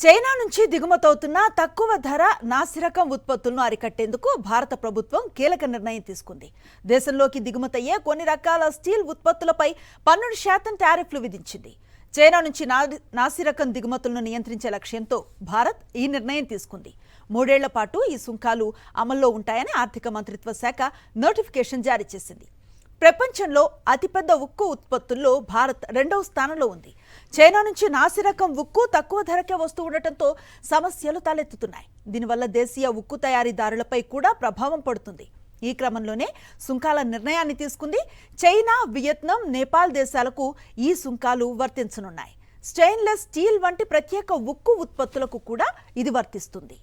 China నుంచి దిగుమతవుతున్న తక్కువ ధర నాసిరకం ఉత్పత్తులను అరికట్టేందుకు భారత ప్రభుత్వం కీలక నిర్ణయం తీసుకుంది. దేశంలోకి దిగుమతయ్యే కొన్ని రకాల స్టీల్ ఉత్పత్తులపై 12% టారిఫ్లు విధించింది. చైనా నుంచి నాసిరకం దిగుమతులను నియంత్రించే లక్ష్యంతో భారత్ ఈ నిర్ణయం తీసుకుంది. 3 ఏళ్ల పాటు ఈ సుంకాలు అమల్లో ఉంటాయని ఆర్థిక మంత్రిత్వ శాఖ నోటిఫికేషన్ జారీ చేసింది. ప్రపంచంలో అతిపెద్ద ఉక్కు ఉత్పత్తుల్లో భారత్ 2వ స్థానంలో ఉంది. చైనా నుంచి నాసిరకం ఉక్కు తక్కువ ధరకే వస్తూ ఉండటంతో సమస్యలు తలెత్తుతున్నాయి. దీనివల్ల దేశీయ ఉక్కు తయారీదారులపై కూడా ప్రభావం పడుతుంది. ఈ క్రమంలోనే సుంకాల నిర్ణయాన్ని తీసుకుంది. చైనా, వియత్నాం, నేపాల్ దేశాలకు ఈ సుంకాలు వర్తించనున్నాయి. స్టెయిన్లెస్ స్టీల్ వంటి ప్రత్యేక ఉక్కు ఉత్పత్తులకు కూడా ఇది వర్తిస్తుంది.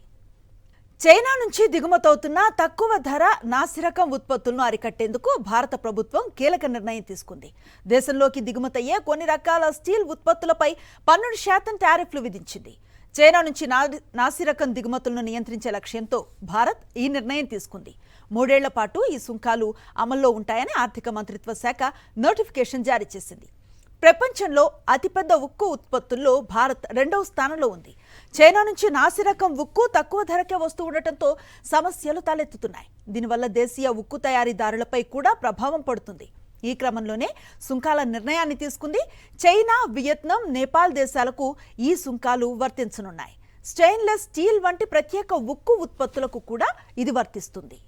చైనా నుంచి దిగుమతవుతున్న తక్కువ ధర నాసిరకం ఉత్పత్తులను అరికట్టేందుకు భారత ప్రభుత్వం కీలక నిర్ణయం తీసుకుంది. దేశంలోకి దిగుమతయ్యే కొన్ని రకాల స్టీల్ ఉత్పత్తులపై 12% టారిఫ్లు విధించింది. చైనా నుంచి నాసిరకం దిగుమతులను నియంత్రించే లక్ష్యంతో భారత్ ఈ నిర్ణయం తీసుకుంది. 3 ఏళ్ల పాటు ఈ సుంకాలు అమల్లో ఉంటాయని ఆర్థిక మంత్రిత్వ శాఖ నోటిఫికేషన్ జారీ చేసింది. ప్రపంచంలో అతిపెద్ద ఉక్కు ఉత్పత్తుల్లో భారత్ 2వ స్థానంలో ఉంది. చైనా నుంచి నాసిరకం ఉక్కు తక్కువ ధరకే వస్తూ ఉండటంతో సమస్యలు తలెత్తుతున్నాయి. దీనివల్ల దేశీయ ఉక్కు తయారీదారులపై కూడా ప్రభావం పడుతుంది. ఈ క్రమంలోనే సుంకాల నిర్ణయాన్ని తీసుకుంది. చైనా, వియత్నాం, నేపాల్ దేశాలకు ఈ సుంకాలు వర్తించనున్నాయి. స్టెయిన్లెస్ స్టీల్ వంటి ప్రత్యేక ఉక్కు ఉత్పత్తులకు కూడా ఇది వర్తిస్తుంది.